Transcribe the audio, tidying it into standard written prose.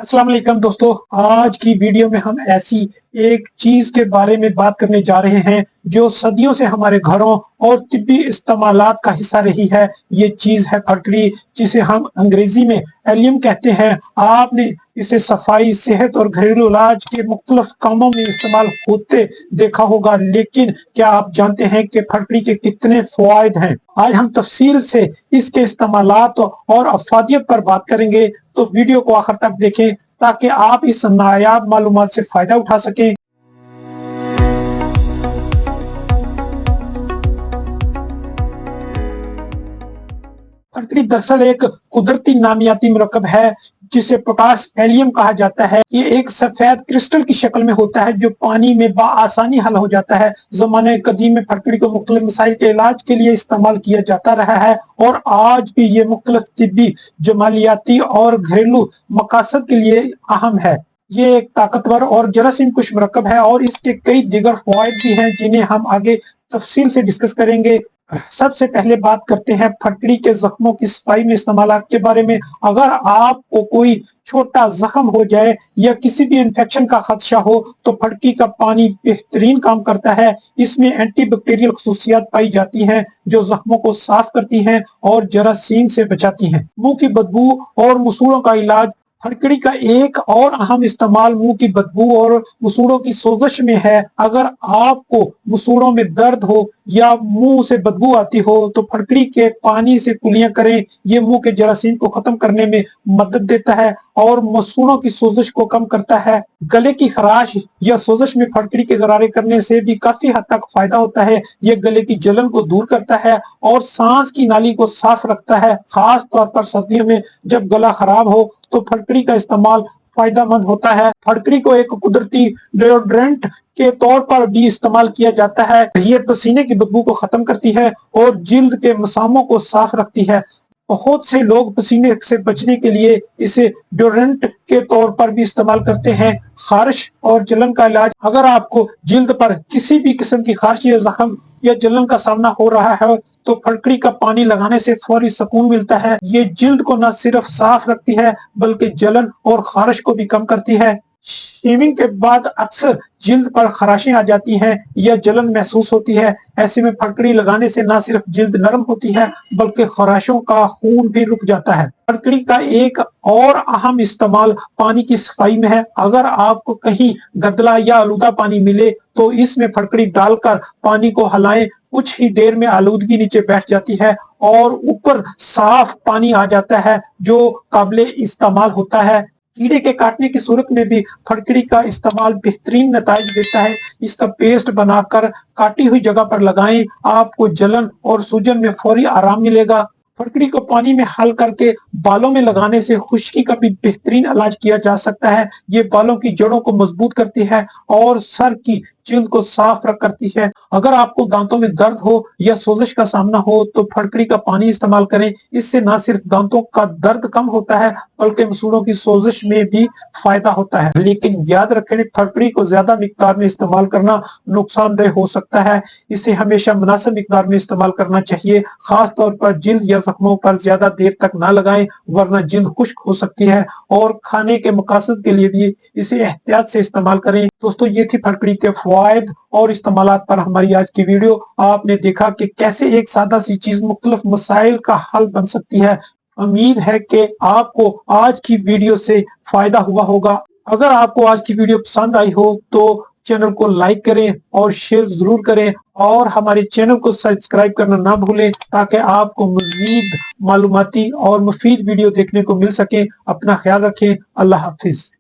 अस्सलाम वालेकुम दोस्तों, आज की वीडियो में हम ऐसी एक चीज के बारे में बात करने जा रहे हैं जो सदियों से हमारे घरों और तिब्बी इस्तेमालात का हिस्सा रही है। ये चीज है फटकड़ी, जिसे हम अंग्रेजी में एलियम कहते हैं। आपने इसे सफाई, सेहत और घरेलू इलाज के मुख्तलिफ कामों में इस्तेमाल होते देखा होगा, लेकिन क्या आप जानते हैं कि फटकड़ी के कितने फायदे हैं? आज हम तफसील से इसके इस्तेमालात और अफादियत पर बात करेंगे, तो वीडियो को आखिर तक देखें ताकि आप इस नायाब मालूमात से फायदा उठा सकें। फटकड़ी दरअसल एक कुदरती नामियाती मरकब है जिसे पोटास एलियम कहा जाता है। ये एक सफेद क्रिस्टल की शक्ल में होता है जो पानी में बआसानी हल हो जाता है। जमाने कदीम में फटकड़ी को मुख्तलिफ मसाइल के इलाज के लिए इस्तेमाल किया जाता रहा है और आज भी ये मुख्तलिफ तिब्बी, जमालियाती और घरेलू मकासद के लिए अहम है। ये एक ताकतवर और जरासीम कुश मरकब है और इसके कई दीगर फवायद भी हैं जिन्हें हम आगे तफसील से डिस्कस करेंगे। सबसे पहले बात करते हैं फटकड़ी के जख्मों की सफाई में इस्तेमाल के बारे में। अगर आपको कोई छोटा जख्म हो जाए या किसी भी इन्फेक्शन का खदशा हो तो फटकड़ी का पानी बेहतरीन काम करता है। इसमें एंटीबैक्टीरियल खसूसियात पाई जाती हैं जो जख्मों को साफ करती हैं और जरासीम से बचाती हैं। मुंह की बदबू और मसूड़ों का इलाज। फटकड़ी का एक और अहम इस्तेमाल मुंह की बदबू और मसूड़ों की सोजश में है। अगर आपको मसूड़ों में दर्द हो या मुंह से बदबू आती हो तो फटकड़ी के पानी से कुलियां करें। ये मुंह के जरासीम को खत्म करने में मदद देता है और मसूड़ों की सोजश को कम करता है। गले की खराश या सोजश में फटकड़ी के गरारे करने से भी काफी हद तक फायदा होता है। ये गले की जलन को दूर करता है और सांस की नाली को साफ रखता है। खास तौर पर सर्दियों में जब गला खराब हो तो फटकड़ी का इस्तेमाल फायदेमंद होता है। फटकड़ी को एक कुदरती डिओड्रेंट के तौर पर भी इस्तेमाल किया जाता है। ये पसीने की बदबू को खत्म करती है और जिल्द के मसामों को साफ रखती है। बहुत से लोग पसीने से बचने के लिए इसे डिओड्रेंट के तौर पर भी इस्तेमाल करते हैं। खारिश और जलन का इलाज। अगर आपको जिल्द पर किसी भी किस्म की खारिश या जख्म या जलन का सामना हो रहा है तो फटकड़ी का पानी लगाने से फौरी सुकून मिलता है। ये जिल्द को न सिर्फ साफ रखती है बल्कि जलन और खारिश को भी कम करती है। शेविंग के बाद अक्सर जिल्द पर खराशें आ जाती हैं या जलन महसूस होती है। ऐसे में फटकड़ी लगाने से न सिर्फ जिल्द नरम होती है बल्कि खराशों का खून भी रुक जाता है। फटकड़ी का एक और अहम इस्तेमाल पानी की सफाई में है। अगर आपको कहीं गंदला या आलूदा पानी मिले तो इसमें फटकड़ी डालकर पानी को हलाएं। कुछ ही देर में आलूदगी नीचे बैठ जाती है और ऊपर साफ पानी आ जाता है जो काबिले इस्तेमाल होता है। कीड़े के काटने की सूरत में भी फटकड़ी का इस्तेमाल बेहतरीन नताइज देता है। इसका पेस्ट बनाकर काटी हुई जगह पर लगाएं। आपको जलन और सूजन में फौरी आराम मिलेगा। फटकड़ी को पानी में हल करके बालों में लगाने से खुश्की का भी बेहतरीन इलाज किया जा सकता है। ये बालों की जड़ों को मजबूत करती है और सर की जिल्द को साफ करती है। अगर आपको दांतों में दर्द हो या सोजिश का सामना हो तो फटकड़ी का पानी इस्तेमाल करें। इससे न सिर्फ दांतों का दर्द कम होता है बल्कि मसूड़ों की सोजिश में भी फायदा होता है। लेकिन याद रखें, फटकड़ी को ज्यादा मिकदार में इस्तेमाल करना नुकसानदेह हो सकता है। इसे हमेशा मुनासिब मिकदार में इस्तेमाल करना चाहिए। खास तौर पर जिल्द या जख्मों पर ज्यादा देर तक ना लगाएं वरना जिल्द खुश्क हो सकती है और खाने के मकासद के लिए भी इसे एहतियात से इस्तेमाल करें। दोस्तों, ये थी फटकड़ी के फवायद और इस्तेमालात पर हमारी आज की वीडियो। आपने देखा कि कैसे एक सादा सी चीज मुख्तलिफ मसाइल का हल बन सकती है। उम्मीद है कि आपको आज की वीडियो से फायदा हुआ होगा। अगर आपको आज की वीडियो पसंद आई हो तो चैनल को लाइक करें और शेयर जरूर करें और हमारे चैनल को सब्सक्राइब करना ना भूलें ताकि आपको मजीद मालूमाती और मुफीद वीडियो देखने को मिल सके। अपना ख्याल रखें। अल्लाह हाफिज।